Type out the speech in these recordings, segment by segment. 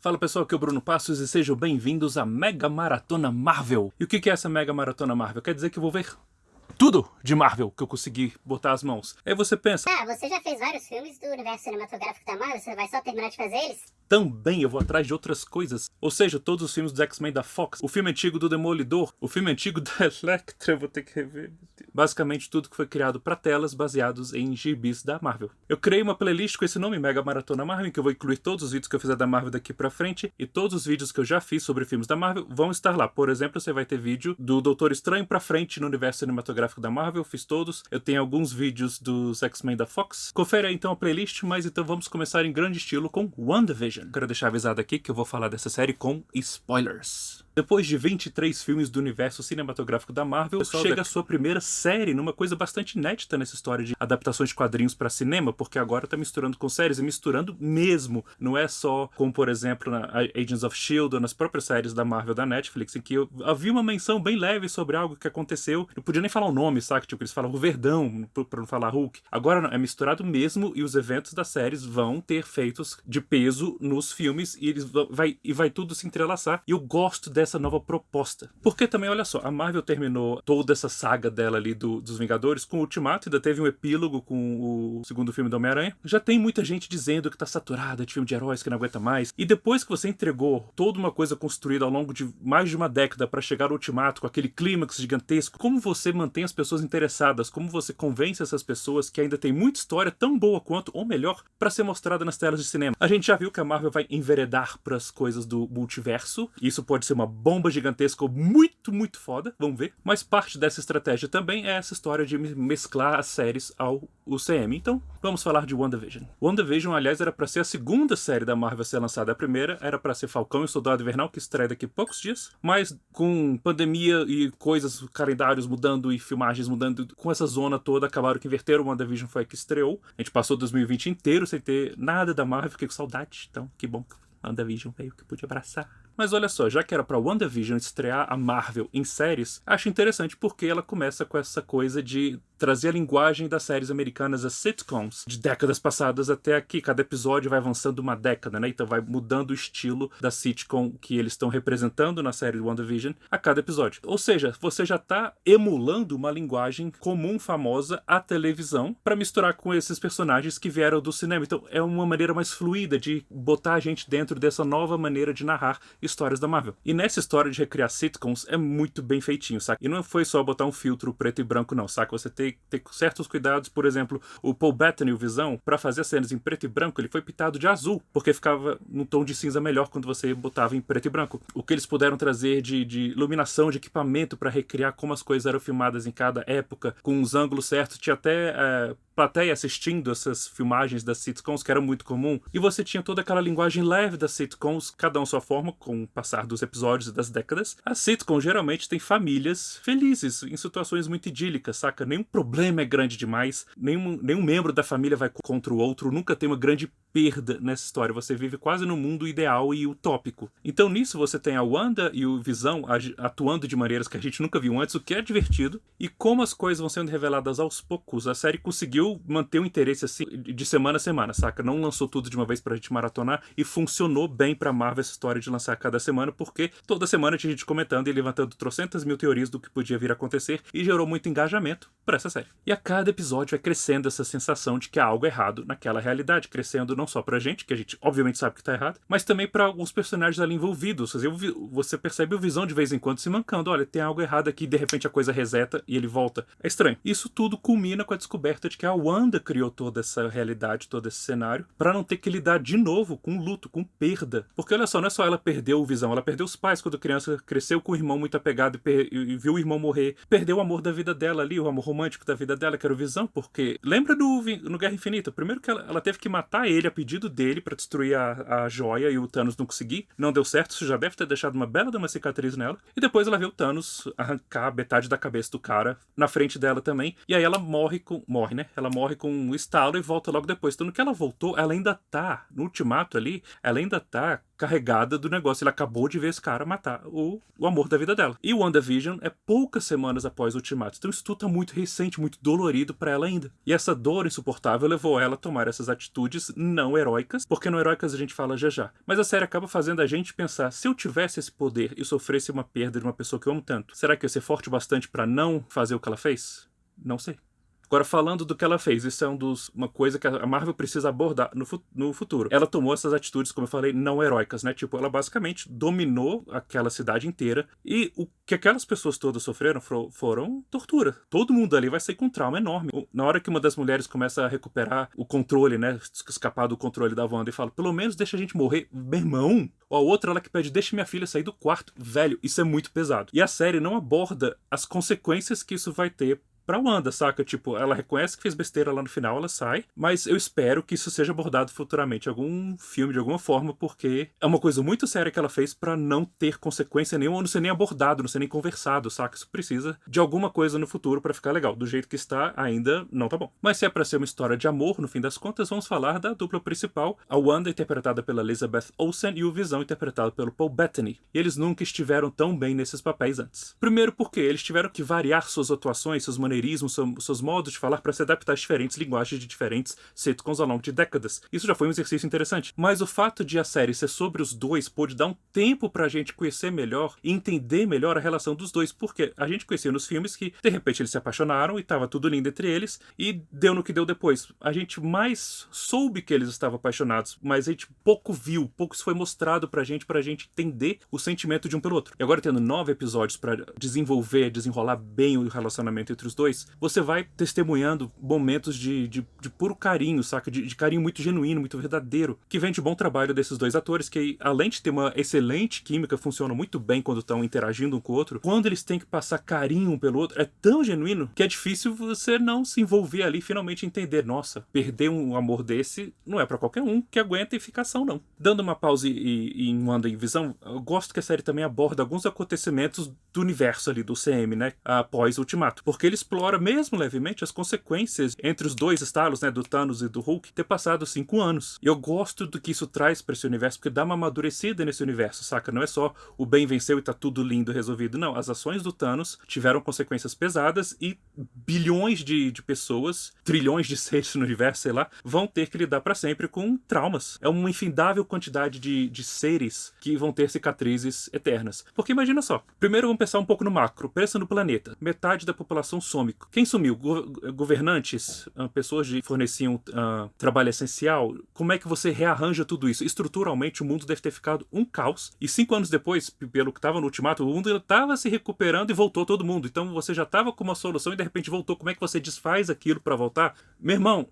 Fala pessoal, aqui é o Bruno Passos e sejam bem-vindos à Mega Maratona Marvel. E o que é essa Mega Maratona Marvel? Quer dizer que eu vou ver tudo de Marvel que eu consegui botar as mãos. Aí você pensa, Você já fez vários filmes do universo cinematográfico da Marvel, você vai só terminar de fazer eles? também eu vou atrás de outras coisas. Ou seja, todos os filmes dos X-Men da Fox, o filme antigo do Demolidor, o filme antigo da Elektra, eu vou ter que rever. Basicamente tudo que foi criado para telas baseados em gibis da Marvel. Eu criei uma playlist com esse nome, Mega Maratona Marvel, que eu vou incluir todos os vídeos que eu fizer da Marvel daqui pra frente, e todos os vídeos que eu já fiz sobre filmes da Marvel vão estar lá. Por exemplo, você vai ter vídeo do Doutor Estranho pra frente no universo cinematográfico da Marvel, fiz todos. Eu tenho alguns vídeos dos X-Men da Fox. Confere aí então a playlist, mas então vamos começar em grande estilo com WandaVision. Quero deixar avisado aqui que eu vou falar dessa série com spoilers. Depois de 23 filmes do universo cinematográfico da Marvel, chega a sua primeira série numa coisa bastante inédita nessa história de adaptações de quadrinhos para cinema, porque agora tá misturando com séries, e misturando mesmo. Não é só como, por exemplo, na Agents of S.H.I.E.L.D. ou nas próprias séries da Marvel da Netflix, em que havia uma menção bem leve sobre algo que aconteceu. Não podia nem falar o nome, sabe? Tipo, eles falam o Verdão, pra não falar Hulk. Agora não, é misturado mesmo, e os eventos das séries vão ter feitos de peso nos filmes, e vai tudo se entrelaçar. E eu gosto dessa nova proposta. Porque também, olha só, a Marvel terminou toda essa saga dela ali dos Vingadores com o Ultimato, ainda teve um epílogo com o segundo filme do Homem-Aranha. Já tem muita gente dizendo que tá saturada de filme de heróis, que não aguenta mais. E depois que você entregou toda uma coisa construída ao longo de mais de uma década para chegar ao Ultimato, com aquele clímax gigantesco, como você mantém as pessoas interessadas? Como você convence essas pessoas que ainda tem muita história tão boa quanto, ou melhor, para ser mostrada nas telas de cinema? A gente já viu que a Marvel vai enveredar para as coisas do multiverso. Isso pode ser uma bomba gigantesca muito, muito foda, vamos ver. Mas parte dessa estratégia também é essa história de mesclar as séries ao UCM. Então, vamos falar de WandaVision. WandaVision, aliás, era para ser a segunda série da Marvel a ser lançada. A primeira era para ser Falcão e o Soldado Invernal, que estreia daqui a poucos dias. Mas com pandemia e coisas, calendários mudando e filmagens mudando, com essa zona toda, acabaram que inverteram. O WandaVision foi a que estreou. A gente passou 2020 inteiro sem ter nada da Marvel, fiquei com saudade. Então, que bom que WandaVision veio, que pude abraçar. Mas olha só, já que era pra WandaVision estrear a Marvel em séries, acho interessante porque ela começa com essa coisa de trazer a linguagem das séries americanas, as sitcoms, de décadas passadas até aqui. Cada episódio vai avançando uma década, né? Então vai mudando o estilo da sitcom que eles estão representando na série WandaVision a cada episódio. Ou seja, você já tá emulando uma linguagem comum, famosa, à televisão, para misturar com esses personagens que vieram do cinema. Então é uma maneira mais fluida de botar a gente dentro dessa nova maneira de narrar histórias da Marvel. E nessa história de recriar sitcoms é muito bem feitinho, saca? E não foi só botar um filtro preto e branco, não, saca? Você tem ter certos cuidados. Por exemplo, o Paul Bettany, o Visão, para fazer as cenas em preto e branco, ele foi pintado de azul, porque ficava num tom de cinza melhor quando você botava em preto e branco. O que eles puderam trazer de iluminação, de equipamento para recriar como as coisas eram filmadas em cada época, com os ângulos certos, tinha até plateia assistindo essas filmagens das sitcoms, que era muito comum, e você tinha toda aquela linguagem leve das sitcoms, cada um à sua forma, com o passar dos episódios e das décadas. As sitcoms geralmente têm famílias felizes, em situações muito idílicas, saca? Nenhum problema é grande demais, nenhum membro da família vai contra o outro, nunca tem uma grande perda nessa história, você vive quase no mundo ideal e utópico. Então nisso você tem a Wanda e o Visão atuando de maneiras que a gente nunca viu antes, o que é divertido, e como as coisas vão sendo reveladas aos poucos, a série conseguiu manter um interesse assim de semana a semana, saca? Não lançou tudo de uma vez pra gente maratonar, e funcionou bem pra Marvel essa história de lançar cada semana, porque toda semana tinha gente comentando e levantando trocentas mil teorias do que podia vir a acontecer, e gerou muito engajamento pra essa série. E a cada episódio vai crescendo essa sensação de que há algo errado naquela realidade, crescendo não só pra gente, que a gente obviamente sabe que tá errado, mas também pra alguns personagens ali envolvidos. Você percebe o Visão de vez em quando se mancando, olha, tem algo errado aqui, e de repente a coisa reseta e ele volta. É estranho. Isso tudo culmina com a descoberta de que a Wanda criou toda essa realidade, todo esse cenário, pra não ter que lidar de novo com luto, com perda. Porque olha só, não é só ela perdeu o Visão, ela perdeu os pais quando criança, cresceu com o irmão muito apegado e viu o irmão morrer, perdeu o amor da vida dela ali, o amor romântico da vida dela, que era o Visão, porque lembra no Guerra Infinita, primeiro que ela teve que matar ele a pedido dele pra destruir a joia, e o Thanos não conseguiu, não deu certo, isso já deve ter deixado uma bela de uma cicatriz nela, e depois ela vê o Thanos arrancar metade da cabeça do cara na frente dela também, e aí ela morre, né? Ela ela morre com um estalo e volta logo depois. Então, no que ela voltou, ela ainda tá, no ultimato ali, ela ainda tá carregada do negócio. Ela acabou de ver esse cara matar o amor da vida dela. E o WandaVision é poucas semanas após o ultimato. Então isso tudo tá muito recente, muito dolorido pra ela ainda. E essa dor insuportável levou ela a tomar essas atitudes não heróicas, porque não heróicas a gente fala já já. Mas a série acaba fazendo a gente pensar, se eu tivesse esse poder e sofresse uma perda de uma pessoa que eu amo tanto, será que eu ia ser forte bastante pra não fazer o que ela fez? Não sei. Agora, falando do que ela fez, isso é uma coisa que a Marvel precisa abordar no futuro. Ela tomou essas atitudes, como eu falei, não heróicas, né? Tipo, ela basicamente dominou aquela cidade inteira e o que aquelas pessoas todas sofreram foram tortura. Todo mundo ali vai sair com um trauma enorme. Na hora que uma das mulheres começa a recuperar o controle, né? Escapar do controle da Wanda e fala, pelo menos deixa a gente morrer. Meu irmão! Ou a outra, ela que pede, deixa minha filha sair do quarto. Velho, isso é muito pesado. E a série não aborda as consequências que isso vai ter pra Wanda, saca? Tipo, ela reconhece que fez besteira lá no final, ela sai, mas eu espero que isso seja abordado futuramente em algum filme, de alguma forma, porque é uma coisa muito séria que ela fez pra não ter consequência nenhuma, não ser nem abordado, não ser nem conversado, saca? Isso precisa de alguma coisa no futuro pra ficar legal. Do jeito que está, ainda não tá bom. Mas se é pra ser uma história de amor, no fim das contas, vamos falar da dupla principal, a Wanda, interpretada pela Elizabeth Olsen, e o Visão, interpretado pelo Paul Bettany. E eles nunca estiveram tão bem nesses papéis antes. Primeiro porque eles tiveram que variar suas atuações, seus maneirismos, seus modos de falar para se adaptar a diferentes linguagens de diferentes sitcoms ao longo de décadas. Isso já foi um exercício interessante. Mas o fato de a série ser sobre os dois pôde dar um tempo pra gente conhecer melhor e entender melhor a relação dos dois, porque a gente conhecia nos filmes que, de repente, eles se apaixonaram e tava tudo lindo entre eles, e deu no que deu depois. A gente mais soube que eles estavam apaixonados, mas a gente pouco viu, pouco isso foi mostrado pra gente entender o sentimento de um pelo outro. E agora, tendo 9 episódios pra desenrolar bem o relacionamento entre os dois, você vai testemunhando momentos de puro carinho, saca? De carinho muito genuíno, muito verdadeiro, que vem de bom trabalho desses dois atores, que além de ter uma excelente química, funcionam muito bem quando estão interagindo um com o outro. Quando eles têm que passar carinho um pelo outro, é tão genuíno que é difícil você não se envolver ali e finalmente entender, nossa, perder um amor desse não é pra qualquer um que aguenta e ficação, não. Dando uma pausa em Wanda e Visão, eu gosto que a série também aborda alguns acontecimentos do universo ali, do CM, né? Após o Ultimato. Porque ele explora, mesmo levemente, as consequências entre os dois estalos, né? Do Thanos e do Hulk, ter passado 5 anos. E eu gosto do que isso traz pra esse universo, porque dá uma amadurecida nesse universo, saca? Não é só o bem venceu e tá tudo lindo, resolvido. Não, as ações do Thanos tiveram consequências pesadas e bilhões de pessoas, trilhões de seres no universo, sei lá, vão ter que lidar pra sempre com traumas. É uma infindável quantidade de seres que vão ter cicatrizes eternas. Porque imagina só, primeiro vamos pensar um pouco no macro, pensa no planeta. Metade da população some. Quem sumiu? Governantes? Pessoas que forneciam trabalho essencial? Como é que você rearranja tudo isso? Estruturalmente o mundo deve ter ficado um caos. E 5 anos depois, pelo que estava no Ultimato, o mundo estava se recuperando e voltou todo mundo. Então você já estava com uma solução e de repente voltou. Como é que você desfaz aquilo para voltar? Meu irmão,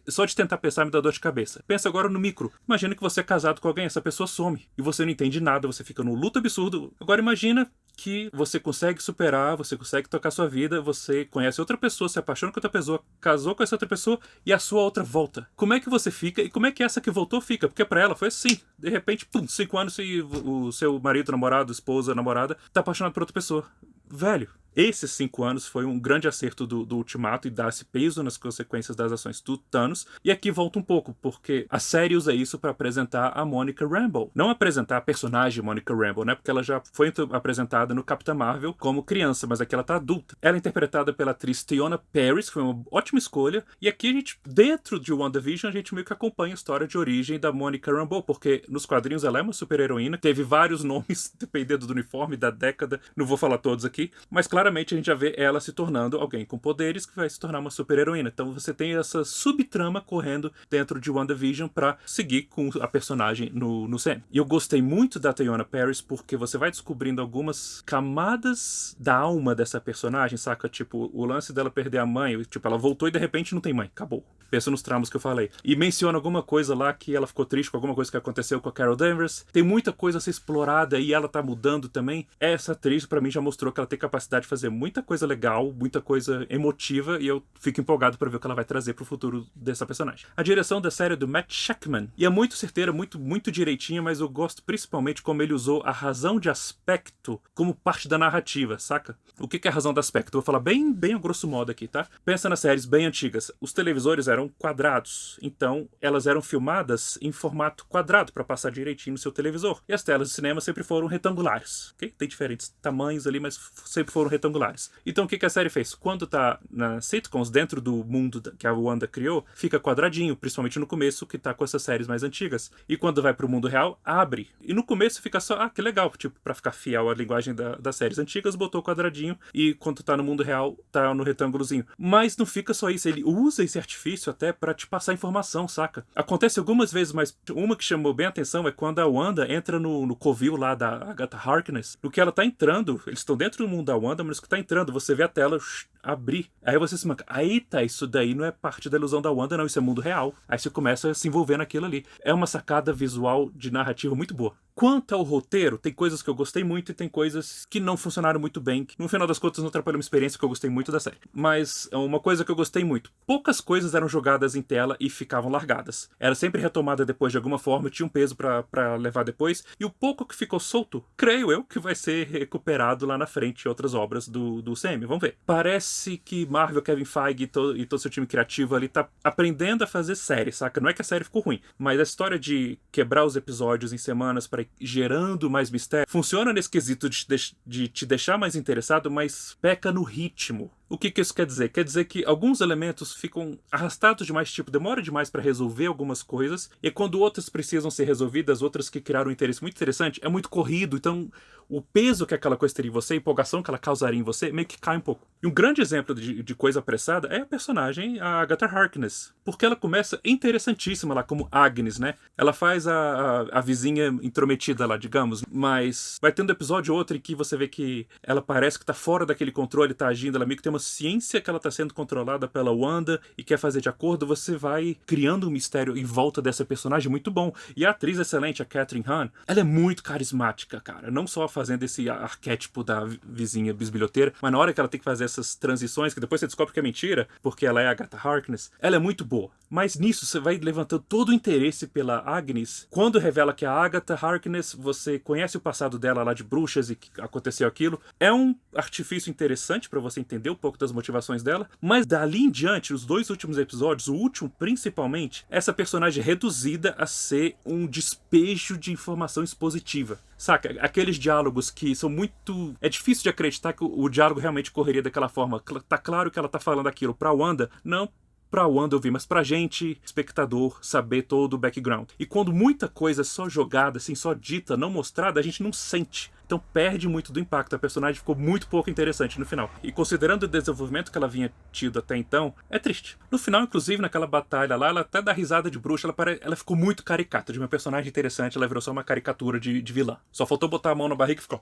só de tentar pensar me dá dor de cabeça. Pensa agora no micro. Imagina que você é casado com alguém, essa pessoa some. E você não entende nada, você fica num luto absurdo. Agora imagina que você consegue superar, você consegue tocar sua vida, você conhece outra pessoa, se apaixona com outra pessoa, casou com essa outra pessoa e a sua outra volta. Como é que você fica e como é que essa que voltou fica? Porque pra ela foi assim. De repente, 5 anos e o seu marido, namorado, esposa, namorada, tá apaixonado por outra pessoa. Velho, esses 5 anos foi um grande acerto do Ultimato e dar esse peso nas consequências das ações do Thanos. E aqui volta um pouco, porque a série usa isso para apresentar a Monica Rambeau. Não apresentar a personagem Monica Rambeau, né? Porque ela já foi apresentada no Capitã Marvel como criança, mas aqui ela tá adulta. Ela é interpretada pela atriz Teyonah Parris, que foi uma ótima escolha. E aqui a gente, dentro de WandaVision, a gente meio que acompanha a história de origem da Monica Rambeau, porque nos quadrinhos ela é uma super-heroína, teve vários nomes, dependendo do uniforme, da década, não vou falar todos aqui, mas claramente a gente já vê ela se tornando alguém com poderes que vai se tornar uma super-heroína. Então você tem essa subtrama correndo dentro de WandaVision pra seguir com a personagem no CM. E eu gostei muito da Teyonah Parris porque você vai descobrindo algumas camadas da alma dessa personagem, saca? Tipo, o lance dela perder a mãe, tipo, ela voltou e de repente não tem mãe, acabou. Pensa nos traumas que eu falei. E menciona alguma coisa lá que ela ficou triste com alguma coisa que aconteceu com a Carol Danvers. Tem muita coisa a ser explorada e ela tá mudando também. Essa atriz, pra mim, já mostrou que ela tem capacidade de fazer muita coisa legal, muita coisa emotiva, e eu fico empolgado pra ver o que ela vai trazer pro futuro dessa personagem. A direção da série é do Matt Shakman, e é muito certeira, muito direitinha, mas eu gosto principalmente como ele usou a razão de aspecto como parte da narrativa, saca? O que é a razão de aspecto? Eu vou falar bem a grosso modo aqui, tá? Pensa nas séries bem antigas. Os televisores eram quadrados, então elas eram filmadas em formato quadrado para passar direitinho no seu televisor. E as telas de cinema sempre foram retangulares, ok? Tem diferentes tamanhos ali, mas sempre foram retangulares. Então o que a série fez? Quando tá nas sitcoms, dentro do mundo que a Wanda criou, fica quadradinho, principalmente no começo, que tá com essas séries mais antigas. E quando vai pro mundo real, abre. E no começo fica só, que legal, tipo, pra ficar fiel à linguagem das séries antigas, botou quadradinho, e quando tá no mundo real, tá no retângulozinho. Mas não fica só isso, ele usa esse artifício até pra te passar informação, saca? Acontece algumas vezes, mas uma que chamou bem a atenção é quando a Wanda entra no covil lá da Agatha Harkness. No que ela tá entrando, eles estão dentro do mundo da Wanda, mas no que tá entrando, você vê a tela abrir. Aí você se manca, eita, isso daí não é parte da ilusão da Wanda, não, isso é mundo real. Aí você começa a se envolver naquilo ali. É uma sacada visual de narrativa muito boa. Quanto ao roteiro, tem coisas que eu gostei muito e tem coisas que não funcionaram muito bem, que no final das contas não atrapalhou uma experiência que eu gostei muito da série. Mas uma coisa que eu gostei muito, poucas coisas eram jogadas em tela e ficavam largadas. Era sempre retomada depois de alguma forma, tinha um peso pra levar depois, e o pouco que ficou solto, creio eu que vai ser recuperado lá na frente em outras obras do CM, vamos ver. Parece que Marvel, Kevin Feige e todo seu time criativo ali tá aprendendo a fazer série, saca? Não é que a série ficou ruim, mas a história de quebrar os episódios em semanas para gerando mais mistério funciona nesse quesito de te deixar mais interessado, mas peca no ritmo. O que isso quer dizer? Quer dizer que alguns elementos ficam arrastados demais, tipo, demora demais para resolver algumas coisas, e quando outras precisam ser resolvidas, outras que criaram um interesse muito interessante, é muito corrido, então o peso que aquela coisa teria em você, a empolgação que ela causaria em você, meio que cai um pouco. E um grande exemplo de coisa apressada é a personagem, a Agatha Harkness, porque ela começa interessantíssima lá como Agnes, né? Ela faz a vizinha intrometida lá, digamos, mas vai tendo um episódio ou outro em que você vê que ela parece que tá fora daquele controle, tá agindo, ela meio que tem uma ciência que ela tá sendo controlada pela Wanda e quer fazer de acordo, você vai criando um mistério em volta dessa personagem muito bom. E a atriz excelente, a Catherine Hahn, ela é muito carismática, cara. Não só fazendo esse arquétipo da vizinha bisbilhoteira, mas na hora que ela tem que fazer essas transições, que depois você descobre que é mentira, porque ela é a Agatha Harkness, ela é muito boa. Mas nisso você vai levantando todo o interesse pela Agnes. Quando revela que a Agatha Harkness, você conhece o passado dela lá de bruxas e que aconteceu aquilo. É um artifício interessante pra você entender um pouco das motivações dela, mas dali em diante, os dois últimos episódios, o último principalmente, essa personagem é reduzida a ser um despejo de informação expositiva. Saca? Aqueles diálogos que são muito... É difícil de acreditar que o diálogo realmente correria daquela forma. Tá claro que ela tá falando aquilo pra Wanda, não pra Wanda ouvir, mas pra gente, espectador, saber todo o background. E quando muita coisa é só jogada, assim, só dita, não mostrada, a gente não sente. Então perde muito do impacto. A personagem ficou muito pouco interessante no final. E considerando o desenvolvimento que ela vinha tido até então, é triste. No final, inclusive, naquela batalha lá, ela até dá risada de bruxa, ela ficou muito caricata. De uma personagem interessante, ela virou só uma caricatura de vilã. Só faltou botar a mão na barriga e ficou...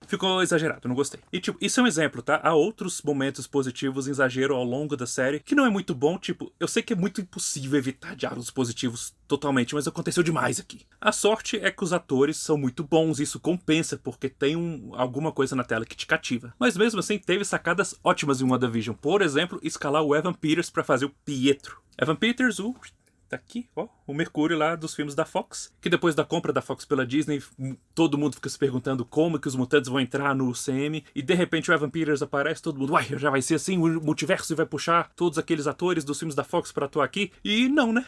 Ficou exagerado, não gostei. E tipo, isso é um exemplo, tá? Há outros momentos positivos em exagero ao longo da série, que não é muito bom, tipo, eu sei que é muito impossível evitar diálogos positivos totalmente, mas aconteceu demais aqui. A sorte é que os atores são muito bons, isso compensa, porque tem alguma coisa na tela que te cativa. Mas mesmo assim, teve sacadas ótimas em WandaVision. Por exemplo, escalar o Evan Peters pra fazer o Pietro. Evan Peters, tá aqui, ó, o Mercúrio lá dos filmes da Fox, que depois da compra da Fox pela Disney, todo mundo fica se perguntando como que os mutantes vão entrar no CM, e de repente o Evan Peters aparece, todo mundo, uai, já vai ser assim, o multiverso vai puxar todos aqueles atores dos filmes da Fox pra atuar aqui, e não, né?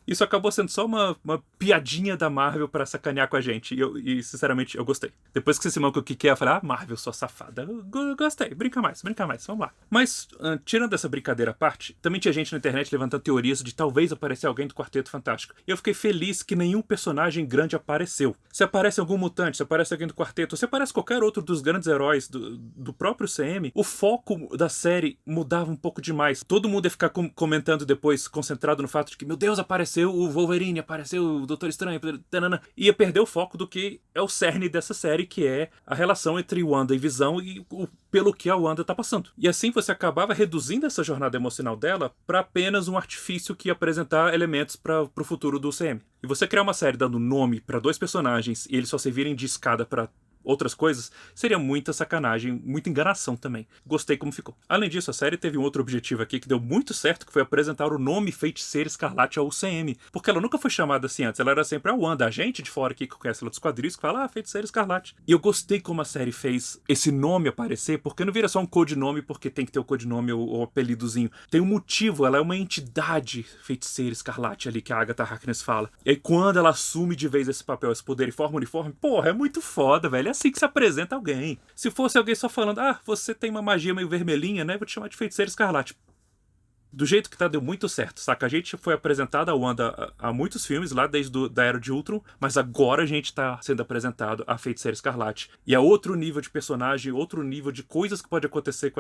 Isso acabou sendo só uma piadinha da Marvel pra sacanear com a gente. E sinceramente, eu gostei. Depois que você se manca o que é, eu falei, Marvel, sua safada. Eu gostei, brinca mais, vamos lá. Mas, tirando essa brincadeira à parte, também tinha gente na internet levantando teorias de talvez aparecer alguém do Quarteto Fantástico. E eu fiquei feliz que nenhum personagem grande apareceu. Se aparece algum mutante, se aparece alguém do Quarteto, se aparece qualquer outro dos grandes heróis do próprio CM, o foco da série mudava um pouco demais. Todo mundo ia ficar comentando depois, concentrado no fato de que, meu Deus, apareceu o Wolverine, apareceu o Doutor Estranho, ia perder o foco do que é o cerne dessa série, que é a relação entre Wanda e Visão e pelo que a Wanda tá passando. E assim você acabava reduzindo essa jornada emocional dela para apenas um artifício que ia apresentar elementos para pro futuro do CM. E você criar uma série dando nome para dois personagens e eles só servirem de escada para outras coisas, seria muita sacanagem, muita enganação também. Gostei como ficou. Além disso, a série teve um outro objetivo aqui que deu muito certo, que foi apresentar o nome Feiticeira Escarlate ao UCM, porque ela nunca foi chamada assim antes, ela era sempre a Wanda, a gente de fora aqui que conhece ela dos quadrinhos, que fala, Feiticeira Escarlate. E eu gostei como a série fez esse nome aparecer, porque não vira só um codinome porque tem que ter o codinome ou apelidozinho. Tem um motivo, ela é uma entidade Feiticeira Escarlate ali que a Agatha Harkness fala. E aí quando ela assume de vez esse papel, esse poder e forma o uniforme, porra, é muito foda, velho. É assim que se apresenta alguém. Se fosse alguém só falando, você tem uma magia meio vermelhinha, né? Vou te chamar de Feiticeira Escarlate. Do jeito que tá, deu muito certo, saca? A gente foi apresentado a Wanda há muitos filmes, lá desde da Era de Ultron, mas agora a gente tá sendo apresentado a Feiticeira Escarlate. E é outro nível de personagem, outro nível de coisas que pode acontecer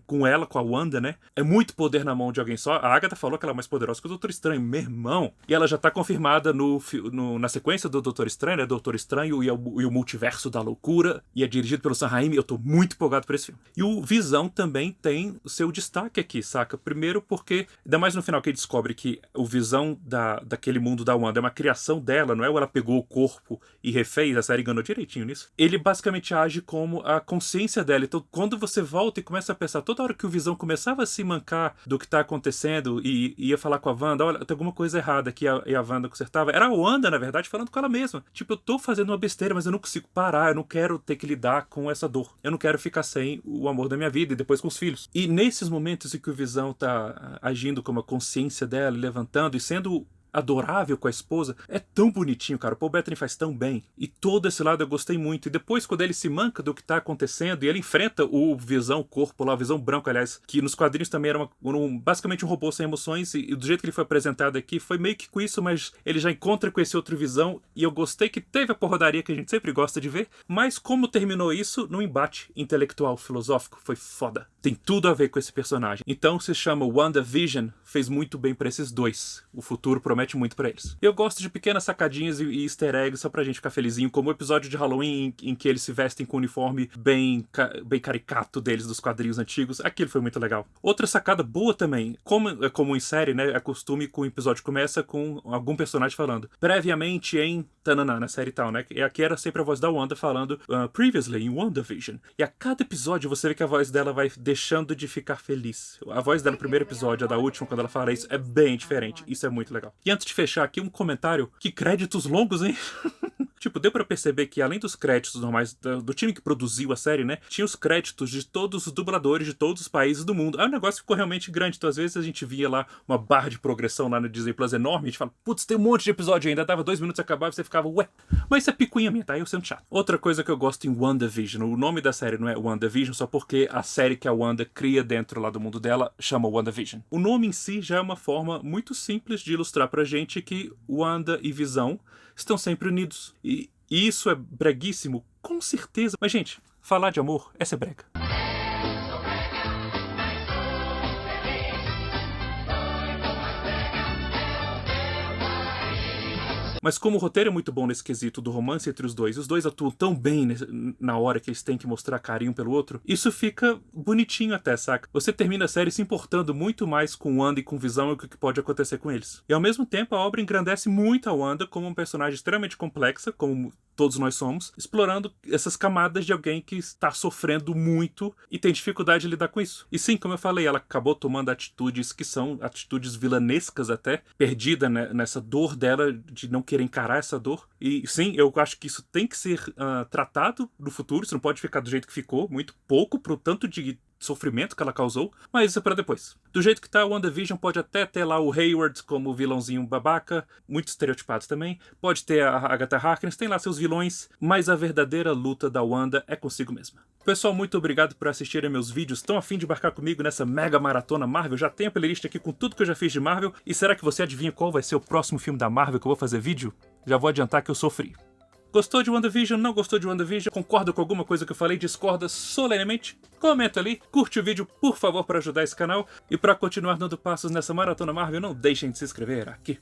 com ela, com a Wanda, né? É muito poder na mão de alguém só. A Agatha falou que ela é mais poderosa que o Doutor Estranho, meu irmão. E ela já tá confirmada na sequência do Doutor Estranho, né? Doutor Estranho e o Multiverso da Loucura. E é dirigido pelo Sam Raimi. Eu tô muito empolgado por esse filme. E o Visão também tem o seu destaque aqui, saca? Primeiro porque, ainda mais no final que ele descobre que o Visão daquele mundo da Wanda é uma criação dela, não é? Ou ela pegou o corpo e refez, a série enganou direitinho nisso. Ele basicamente age como a consciência dela. Então, quando você volta e começa a pensar, toda hora que o Visão começava a se mancar do que tá acontecendo e ia falar com a Wanda, olha, tem alguma coisa errada aqui, e a Wanda consertava. Era a Wanda, na verdade, falando com ela mesma. Tipo, eu tô fazendo uma besteira, mas eu não consigo parar, eu não quero ter que lidar com essa dor. Eu não quero ficar sem o amor da minha vida e depois com os filhos. E nesses momentos em que o Visão tá agindo como a consciência dela, levantando e sendo adorável com a esposa, é tão bonitinho, cara. O Paul Bettany faz tão bem. E todo esse lado eu gostei muito. E depois, quando ele se manca do que tá acontecendo, e ele enfrenta o Visão, o corpo lá, o Visão branco, aliás, que nos quadrinhos também era basicamente um robô sem emoções, e do jeito que ele foi apresentado aqui, foi meio que com isso, mas ele já encontra com esse outro Visão, e eu gostei que teve a porradaria que a gente sempre gosta de ver, mas como terminou isso, num embate intelectual, filosófico, foi foda. Tem tudo a ver com esse personagem. Então se chama WandaVision, fez muito bem pra esses dois. O futuro promete muito pra eles. Eu gosto de pequenas sacadinhas e easter eggs só pra gente ficar felizinho, como o episódio de Halloween em que eles se vestem com o uniforme bem caricato deles dos quadrinhos antigos. Aquilo foi muito legal. Outra sacada boa também, como é comum em série, né? É costume que o episódio começa com algum personagem falando previamente em tananã, na série e tal, né? E aqui era sempre a voz da Wanda falando previously em WandaVision. E a cada episódio você vê que a voz dela vai deixando de ficar feliz. A voz dela no primeiro episódio, a da última, quando ela fala isso, é bem diferente. Isso é muito legal. E antes de fechar aqui, um comentário. Que créditos longos, hein? Tipo, deu pra perceber que além dos créditos normais do time que produziu a série, né? Tinha os créditos de todos os dubladores de todos os países do mundo. Aí o negócio ficou realmente grande. Então, às vezes, a gente via lá uma barra de progressão lá no Disney Plus enorme. A gente fala, putz, tem um monte de episódio ainda. Dava 2 minutos e acabava e você ficava, ué. Mas isso é picuinha minha, tá? Eu sendo chato. Outra coisa que eu gosto em WandaVision. O nome da série não é WandaVision só porque a série que a Wanda cria dentro lá do mundo dela chama WandaVision. O nome em si já é uma forma muito simples de ilustrar pra gente que Wanda e Visão estão sempre unidos. E isso é breguíssimo, com certeza. Mas, gente, falar de amor é ser brega. Mas como o roteiro é muito bom nesse quesito do romance entre os dois atuam tão bem na hora que eles têm que mostrar carinho pelo outro, isso fica bonitinho até, saca? Você termina a série se importando muito mais com Wanda e com Visão e o que pode acontecer com eles. E ao mesmo tempo a obra engrandece muito a Wanda como um personagem extremamente complexa, como todos nós somos, explorando essas camadas de alguém que está sofrendo muito e tem dificuldade de lidar com isso. E sim, como eu falei, ela acabou tomando atitudes que são atitudes vilanescas até, perdida, né, nessa dor dela de não querer encarar essa dor. E sim, eu acho que isso tem que ser tratado no futuro, isso não pode ficar do jeito que ficou, muito pouco pro tanto de sofrimento que ela causou, mas isso é pra depois. Do jeito que tá, a WandaVision pode até ter lá o Hayward como vilãozinho babaca, muito estereotipado também, pode ter a Agatha Harkness, tem lá seus vilões, mas a verdadeira luta da Wanda é consigo mesma. Pessoal, muito obrigado por assistirem meus vídeos. Estão a fim de embarcar comigo nessa mega maratona Marvel? Já tenho a playlist aqui com tudo que eu já fiz de Marvel. E será que você adivinha qual vai ser o próximo filme da Marvel que eu vou fazer vídeo? Já vou adiantar que eu sofri. Gostou de WandaVision? Não gostou de WandaVision? Concorda com alguma coisa que eu falei? Discorda solenemente? Comenta ali, curte o vídeo, por favor, para ajudar esse canal. E para continuar dando passos nessa maratona Marvel, não deixem de se inscrever aqui.